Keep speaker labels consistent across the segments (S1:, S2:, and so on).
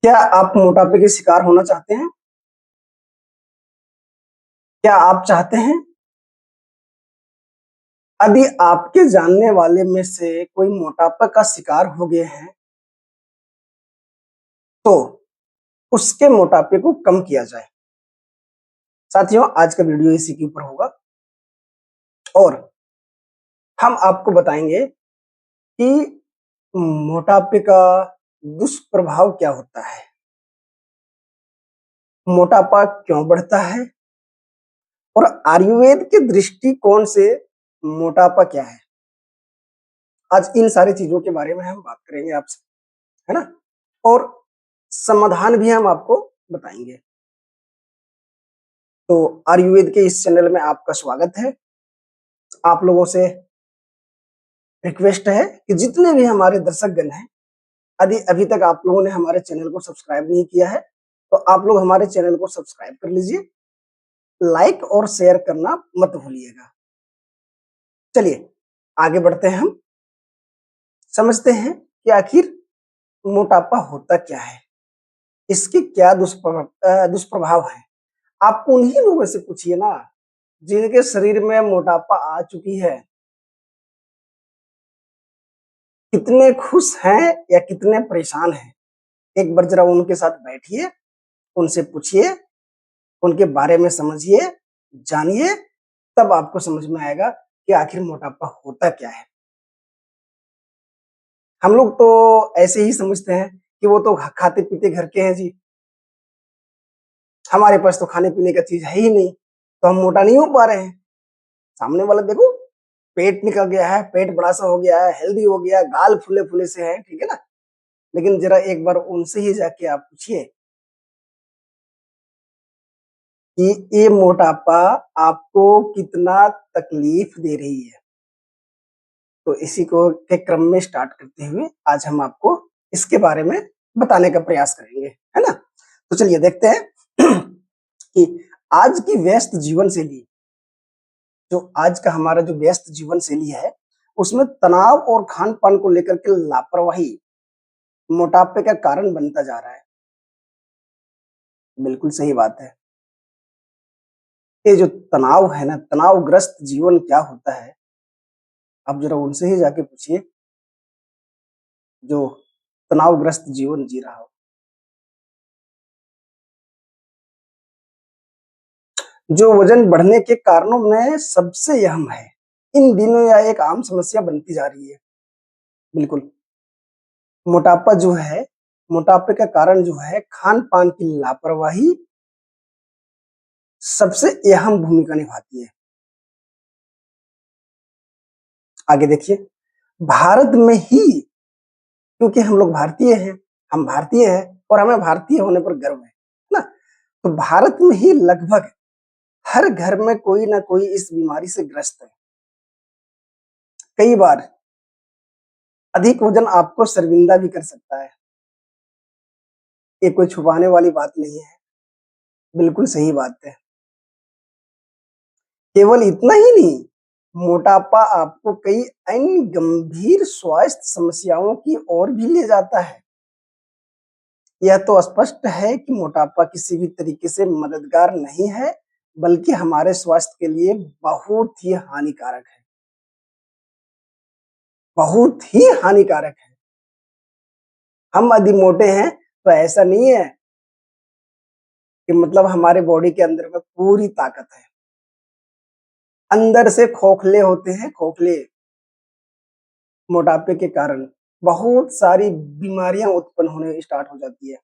S1: क्या आप मोटापे के शिकार होना चाहते हैं? क्या आप चाहते हैं? यदि आपके जानने वाले में से कोई मोटापा का शिकार हो गए हैं, तो उसके मोटापे को कम किया जाए। साथियों, आज का वीडियो इसी के ऊपर होगा और हम आपको बताएंगे कि मोटापे का दुष्प्रभाव क्या होता है, मोटापा क्यों बढ़ता है और आयुर्वेद के दृष्टिकोण से मोटापा क्या है। आज इन सारी चीजों के बारे में हम बात करेंगे आपसे, है ना? और समाधान भी हम आपको बताएंगे। तो आयुर्वेद के इस चैनल में आपका स्वागत है। आप लोगों से रिक्वेस्ट है कि जितने भी हमारे दर्शकगण हैं, यदि अभी तक आप लोगों ने हमारे चैनल को सब्सक्राइब नहीं किया है, तो आप लोग हमारे चैनल को सब्सक्राइब कर लीजिए। लाइक और शेयर करना मत भूलिएगा। चलिए आगे बढ़ते हैं, हम समझते हैं कि आखिर मोटापा होता क्या है, इसके क्या दुष्प्रभाव है। आप उन्हीं लोगों से पूछिए ना जिनके शरीर में मोटापा आ चुकी है, कितने खुश हैं या कितने परेशान हैं। एक बार जरा उनके साथ बैठिए, उनसे पूछिए, उनके बारे में समझिए, जानिए, तब आपको समझ में आएगा कि आखिर मोटापा होता क्या है। हम लोग तो ऐसे ही समझते हैं कि वो तो खाते पीते घर के हैं जी, हमारे पास तो खाने पीने का चीज है ही नहीं, तो हम मोटा नहीं हो पा रहे हैं। सामने वाला देखो, पेट निकल गया है, पेट बड़ा सा हो गया है, हेल्दी हो गया, गाल फूले फूले से है, ठीक है ना? लेकिन जरा एक बार उनसे ही जाके आप पूछिए कि ये मोटापा आपको कितना तकलीफ दे रही है। तो इसी को के क्रम में स्टार्ट करते हुए आज हम आपको इसके बारे में बताने का प्रयास करेंगे, है ना? तो चलिए देखते हैं कि आज की व्यस्त जीवन शैली, जो आज का हमारा जो व्यस्त जीवन शैली है, उसमें तनाव और खान पान को लेकर के लापरवाही मोटापे का कारण बनता जा रहा है। बिल्कुल सही बात है। ये जो तनाव है ना, तनावग्रस्त जीवन क्या होता है, आप जरा उनसे ही जाके पूछिए जो तनावग्रस्त जीवन जी रहा हो। जो वजन बढ़ने के कारणों में सबसे अहम है, इन दिनों यह एक आम समस्या बनती जा रही है। बिल्कुल, मोटापा जो है, मोटापे का कारण जो है खान पान की लापरवाही सबसे अहम भूमिका निभाती है। आगे देखिए, भारत में ही, क्योंकि हम लोग भारतीय हैं, हम भारतीय हैं और हमें भारतीय होने पर गर्व है ना? तो भारत में ही लगभग हर घर में कोई ना कोई इस बीमारी से ग्रस्त है। कई बार अधिक वजन आपको शर्मिंदा भी कर सकता है। ये कोई छुपाने वाली बात नहीं है, बिल्कुल सही बात है। केवल इतना ही नहीं, मोटापा आपको कई अन्य गंभीर स्वास्थ्य समस्याओं की ओर भी ले जाता है। यह तो स्पष्ट है कि मोटापा किसी भी तरीके से मददगार नहीं है, बल्कि हमारे स्वास्थ्य के लिए बहुत ही हानिकारक है, बहुत ही हानिकारक है। हम यदि मोटे हैं तो ऐसा नहीं है कि मतलब हमारे बॉडी के अंदर में पूरी ताकत है। अंदर से खोखले होते हैं, खोखले। मोटापे के कारण बहुत सारी बीमारियां उत्पन्न होने स्टार्ट हो जाती है।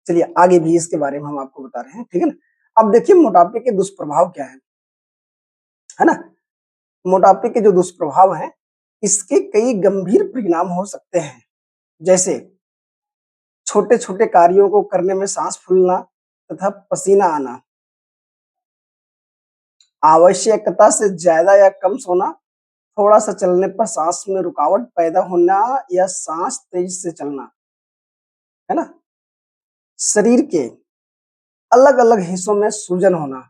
S1: चलिए आगे भी इसके बारे में हम आपको बता रहे हैं, ठीक है ना? अब देखिए मोटापे के दुष्प्रभाव क्या है ना? मोटापे के जो दुष्प्रभाव हैं, इसके कई गंभीर परिणाम हो सकते हैं, जैसे छोटे छोटे कार्यों को करने में सांस फूलना तथा पसीना आना, आवश्यकता से ज्यादा या कम सोना, थोड़ा सा चलने पर सांस में रुकावट पैदा होना या सांस तेज से चलना, है ना? शरीर के अलग अलग हिस्सों में सूजन होना,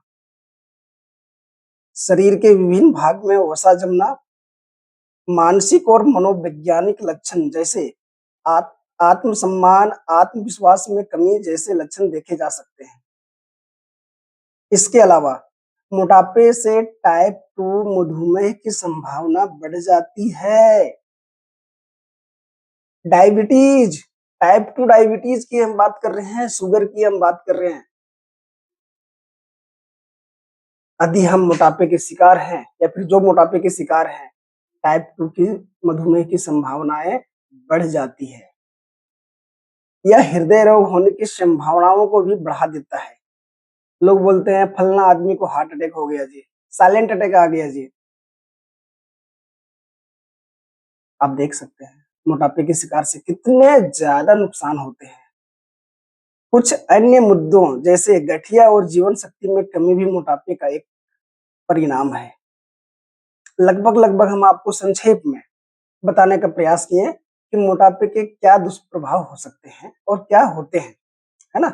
S1: शरीर के विभिन्न भाग में वसा जमना, मानसिक और मनोवैज्ञानिक लक्षण जैसे आत्मसम्मान, आत्मविश्वास में कमी जैसे लक्षण देखे जा सकते हैं। इसके अलावा मोटापे से टाइप 2 मधुमेह की संभावना बढ़ जाती है। डायबिटीज, टाइप 2 डायबिटीज की हम बात कर रहे हैं, शुगर की हम बात कर रहे हैं। यदि हम मोटापे के शिकार हैं या फिर जो मोटापे के शिकार हैं, टाइप 2 की मधुमेह की संभावनाएं बढ़ जाती है। यह हृदय रोग होने की संभावनाओं को भी बढ़ा देता है। लोग बोलते हैं फलना आदमी को हार्ट अटैक हो गया जी, साइलेंट अटैक आ गया जी। आप देख सकते हैं मोटापे के शिकार से कितने ज्यादा नुकसान होते हैं। कुछ अन्य मुद्दों जैसे गठिया और जीवन शक्ति में कमी भी मोटापे का एक परिणाम है। लगभग हम आपको संक्षेप में बताने का प्रयास किए कि मोटापे के क्या दुष्प्रभाव हो सकते हैं और क्या होते हैं, है ना।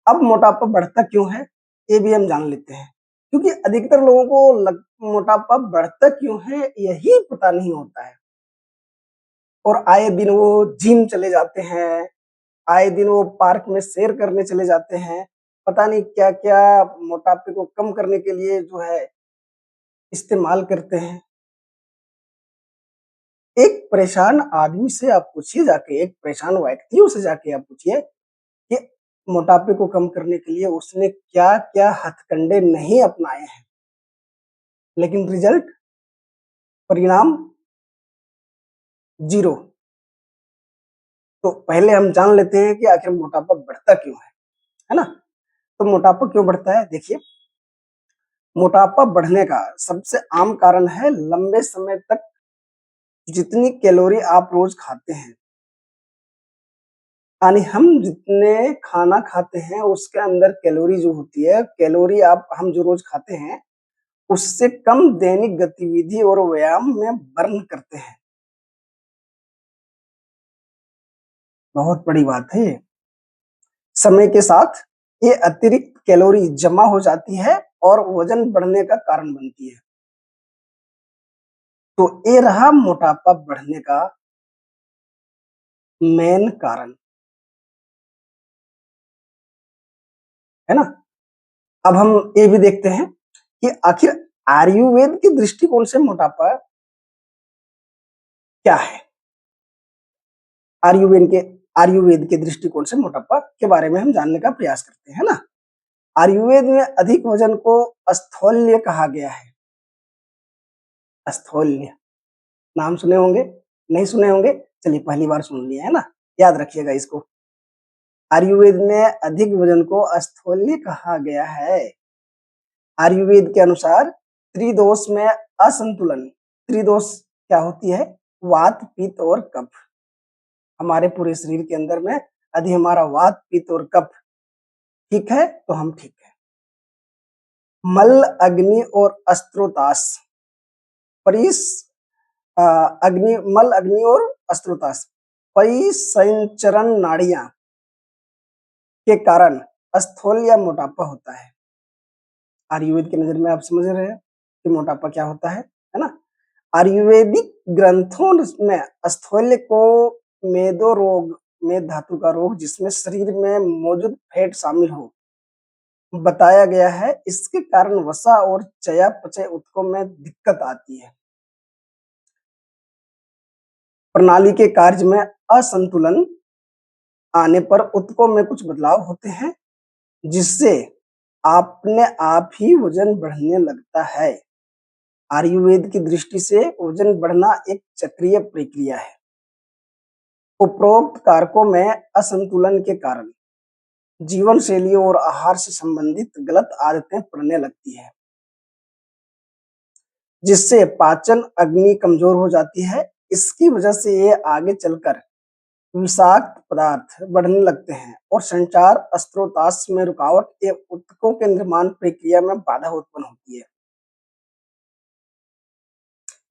S1: अब मोटापा बढ़ता क्यों है ये भी हम जान लेते हैं, क्योंकि अधिकतर लोगों को मोटापा बढ़ता क्यों है यही पता नहीं होता है। और आए दिन वो जिम चले जाते हैं, आए दिन वो पार्क में सैर करने चले जाते हैं, पता नहीं क्या क्या मोटापे को कम करने के लिए जो है इस्तेमाल करते हैं। एक परेशान आदमी से आप पूछिए जाके, एक परेशान व्यक्तियों से जाके आप पूछिए कि मोटापे को कम करने के लिए उसने क्या क्या हथकंडे नहीं अपनाए हैं, लेकिन रिजल्ट, परिणाम जीरो। तो पहले हम जान लेते हैं कि आखिर मोटापा बढ़ता क्यों है ना। तो मोटापा क्यों बढ़ता है, देखिए मोटापा बढ़ने का सबसे आम कारण है लंबे समय तक जितनी कैलोरी आप रोज खाते हैं, यानी हम जितने खाना खाते हैं उसके अंदर कैलोरी जो होती है, कैलोरी आप हम जो रोज खाते हैं उससे कम दैनिक गतिविधि और व्यायाम में बर्न करते हैं। बहुत बड़ी बात है ये। समय के साथ ये अतिरिक्त कैलोरी जमा हो जाती है और वजन बढ़ने का कारण बनती है। तो ये रहा मोटापा बढ़ने का मेन कारण, है ना। अब हम ये भी देखते हैं कि आखिर आयुर्वेद के दृष्टिकोण से मोटापा क्या है। आयुर्वेद के दृष्टिकोण से मोटापा के बारे में हम जानने का प्रयास करते हैं ना। आयुर्वेद में अधिक वजन को स्थौल्य कहा गया है। स्थौल्य नाम सुने होंगे, नहीं सुने होंगे, चलिए पहली बार सुन लिया है ना, याद रखिएगा इसको। आयुर्वेद में अधिक वजन को स्थौल्य कहा गया है। आयुर्वेद के अनुसार त्रिदोष में असंतुलन, त्रिदोष क्या होती है, वात पित्त और कफ। हमारे पूरे शरीर के अंदर में यदि हमारा वात पित्त और कफ ठीक है तो हम ठीक है। मल अग्नि और अस्त्रोतास, परिस अग्नि, मल अग्नि और अस्त्रोतास, परिसंचरण नाड़ियां के कारण स्थूल या मोटापा होता है। आयुर्वेद की नजर में आप समझ रहे हैं कि मोटापा क्या होता है ना। आयुर्वेदिक ग्रंथों में स्थूल्य को मेदो रोग, मेद धातु का रोग जिसमें शरीर में मौजूद फैट शामिल हो बताया गया है। इसके कारण वसा और चयापचय ऊतकों में दिक्कत आती है। प्रणाली के कार्य में असंतुलन आने पर ऊतकों में कुछ बदलाव होते हैं जिससे अपने आप ही वजन बढ़ने लगता है। आयुर्वेद की दृष्टि से वजन बढ़ना एक चक्रीय प्रक्रिया है। उपरोक्त कारकों में असंतुलन के कारण जीवन शैली और आहार से संबंधित गलत आदतें पड़ने लगती है जिससे पाचन अग्नि कमजोर हो जाती है। इसकी वजह से ये आगे चलकर विषाक्त पदार्थ बढ़ने लगते हैं और संचार अस्त्रोतास में रुकावट एवं ऊतकों के निर्माण प्रक्रिया में बाधा उत्पन्न होती है।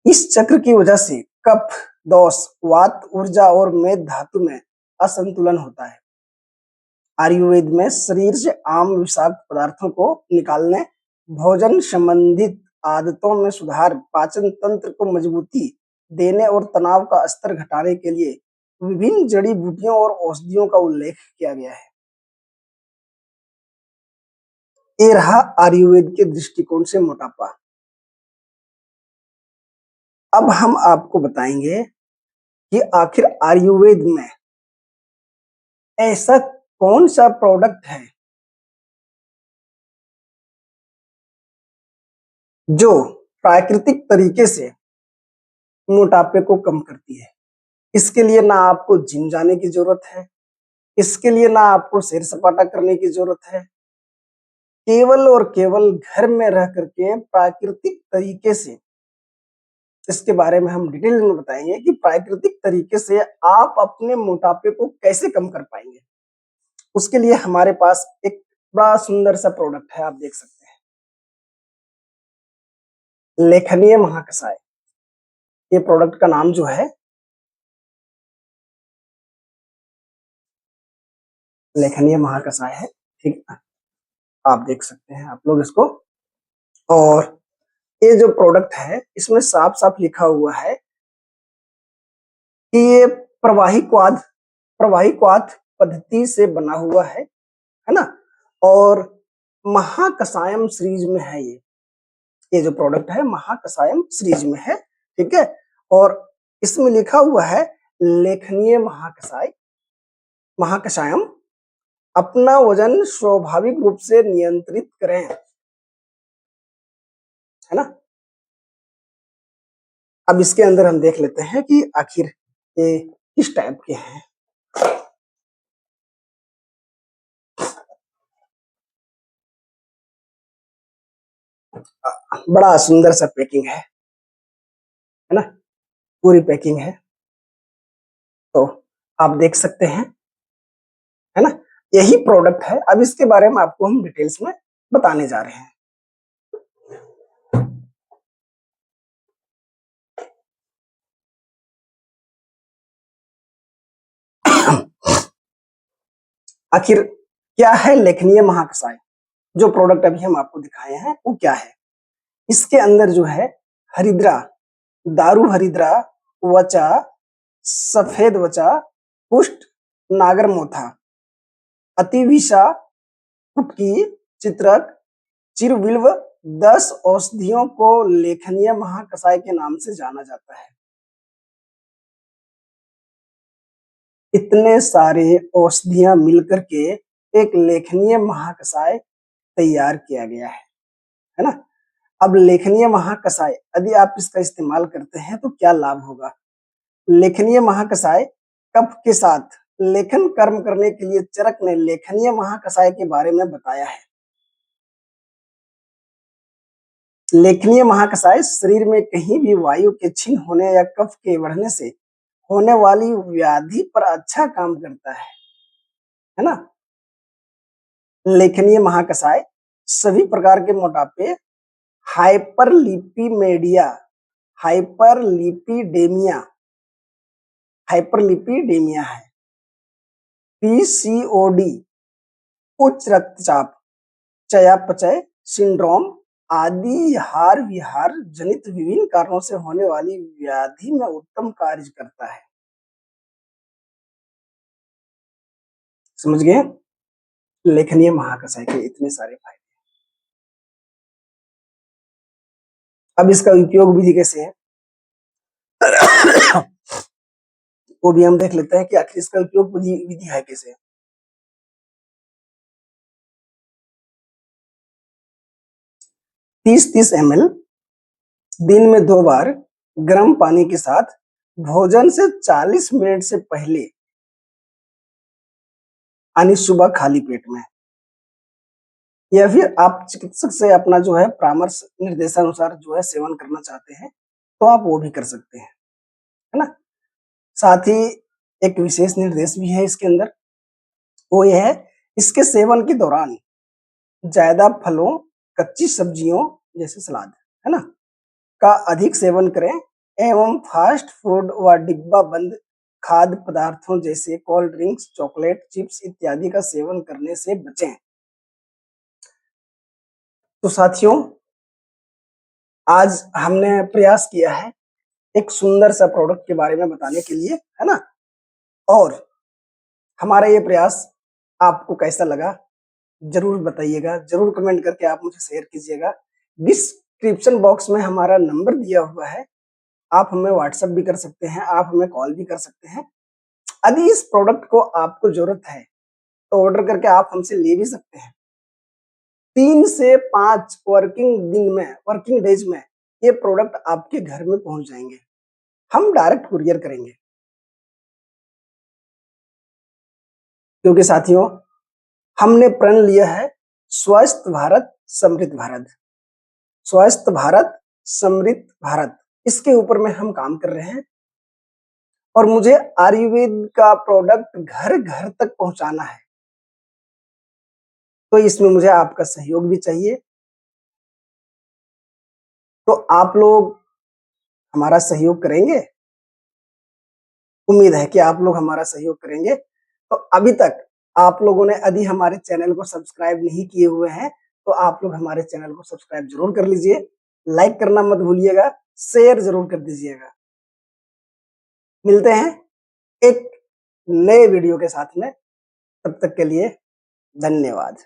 S1: इस चक्र की वजह से कफ दोष, वात, ऊर्जा और मेद धातु में असंतुलन होता है। आयुर्वेद में शरीर से आम विषाक्त पदार्थों को निकालने, भोजन संबंधित आदतों में सुधार, पाचन तंत्र को मजबूती देने और तनाव का स्तर घटाने के लिए विभिन्न जड़ी बूटियों और औषधियों का उल्लेख किया गया है। ये रहा आयुर्वेद के दृष्टिकोण से मोटापा। अब हम आपको बताएंगे कि आखिर आयुर्वेद में ऐसा कौन सा प्रोडक्ट है जो प्राकृतिक तरीके से मोटापे को कम करती है। इसके लिए ना आपको जिम जाने की जरूरत है, इसके लिए ना आपको सैर सपाटा करने की जरूरत है। केवल और केवल घर में रह करके प्राकृतिक तरीके से, इसके बारे में हम डिटेल में बताएंगे कि प्राकृतिक तरीके से आप अपने मोटापे को कैसे कम कर पाएंगे। उसके लिए हमारे पास एक बड़ा सुंदर सा प्रोडक्ट है, आप देख सकते हैं, लेखनीय महाकषाय। ये प्रोडक्ट का नाम जो है लेखनीय महाकषाय है, ठीक है। आप देख सकते हैं आप लोग इसको। और ये जो प्रोडक्ट है इसमें साफ साफ लिखा हुआ है कि ये प्रवाही क्वाथ पद्धति से बना हुआ है ना। और महाकषायम सीरीज में है ये जो प्रोडक्ट है महाकषायम सीरीज में है, ठीक है। और इसमें लिखा हुआ है लेखनीय महाकषायम अपना वजन स्वाभाविक रूप से नियंत्रित करें, है ना। अब इसके अंदर हम देख लेते हैं कि आखिर ये किस टाइप के हैं। बड़ा सुंदर सा पैकिंग है ना, पूरी पैकिंग है, तो आप देख सकते हैं, है ना। यही प्रोडक्ट है। अब इसके बारे में आपको हम डिटेल्स में बताने जा रहे हैं। आखिर क्या है लेखनीय महाकषाय? जो प्रोडक्ट अभी हम आपको दिखाए हैं वो क्या है? इसके अंदर जो है हरिद्रा, दारू हरिद्रा, वचा, सफेद वचा, पुष्ट, नागरमोथा, अतिविषा, कुटकी, चित्रक, चिरबिल्व 10 औषधियों को लेखनीय महाकषाय के नाम से जाना जाता है। इतने सारे औषधियां मिलकर के एक लेखनीय महाकषाय तैयार किया गया है ना। अब लेखनीय महाकषाय यदि आप इसका इस्तेमाल करते हैं तो क्या लाभ होगा? लेखनीय महाकषाय कफ के साथ लेखन कर्म करने के लिए चरक ने लेखनीय महाकषाय के बारे में बताया है। लेखनीय महाकषाय शरीर में कहीं भी वायु के क्षीण होने या कफ के बढ़ने से होने वाली व्याधि पर अच्छा काम करता है ना। लेखनीय महाकषाय सभी प्रकार के मोटापे, हाइपरलिपिमेडिया, हाइपरलिपिडेमिया हाइपरलिपिडेमिया है, पीसीओडी, उच्च रक्तचाप, चयापचय सिंड्रोम आदि हार विहार जनित विभिन्न कारणों से होने वाली व्याधि में उत्तम कार्य करता है। समझ गए? लेखनीय महाकषाय के इतने सारे फायदे। अब इसका उपयोग विधि कैसे है वो भी हम देख लेते हैं कि आखिर इसका उपयोग विधि है कैसे। 30-30 ml दिन में 2 बार गर्म पानी के साथ भोजन से 40 मिनट से पहले, यानी सुबह खाली पेट में, या फिर आप चिकित्सक से अपना जो है परामर्श निर्देशानुसार जो है सेवन करना चाहते हैं तो आप वो भी कर सकते हैं, है ना। साथ ही एक विशेष निर्देश भी है इसके अंदर, वो ये है इसके सेवन के दौरान ज्यादा फलों, कच्ची सब्जियों जैसे सलाद, है ना, का अधिक सेवन करें एवं फास्ट फूड व डिब्बा बंद खाद्य पदार्थों जैसे कोल्ड ड्रिंक्स, चॉकलेट, चिप्स इत्यादि का सेवन करने से बचें। तो साथियों, आज हमने प्रयास किया है एक सुंदर सा प्रोडक्ट के बारे में बताने के लिए, है ना। और हमारा ये प्रयास आपको कैसा लगा जरूर बताइएगा, जरूर कमेंट करके आप मुझे शेयर कीजिएगा। डिस्क्रिप्शन बॉक्स में हमारा नंबर दिया हुआ है, आप हमें व्हाट्सएप भी कर सकते हैं, आप हमें कॉल भी कर सकते हैं। यदि इस प्रोडक्ट को आपको जरूरत है तो ऑर्डर करके आप हमसे ले भी सकते हैं। 3 से 5 वर्किंग डेज में ये प्रोडक्ट आपके घर में पहुंच जाएंगे। हम डायरेक्ट कुरियर करेंगे, क्योंकि साथियों हमने प्रण लिया है स्वस्थ भारत समृद्ध भारत। स्वस्थ भारत समृद्ध भारत, इसके ऊपर में हम काम कर रहे हैं और मुझे आयुर्वेद का प्रोडक्ट घर घर तक पहुंचाना है, तो इसमें मुझे आपका सहयोग भी चाहिए। तो आप लोग हमारा सहयोग करेंगे, उम्मीद है कि आप लोग हमारा सहयोग करेंगे। तो अभी तक आप लोगों ने यदि हमारे चैनल को सब्सक्राइब नहीं किए हुए हैं तो आप लोग हमारे चैनल को सब्सक्राइब जरूर कर लीजिए, लाइक करना मत भूलिएगा, शेयर जरूर कर दीजिएगा। मिलते हैं एक नए वीडियो के साथ में, तब तक के लिए धन्यवाद।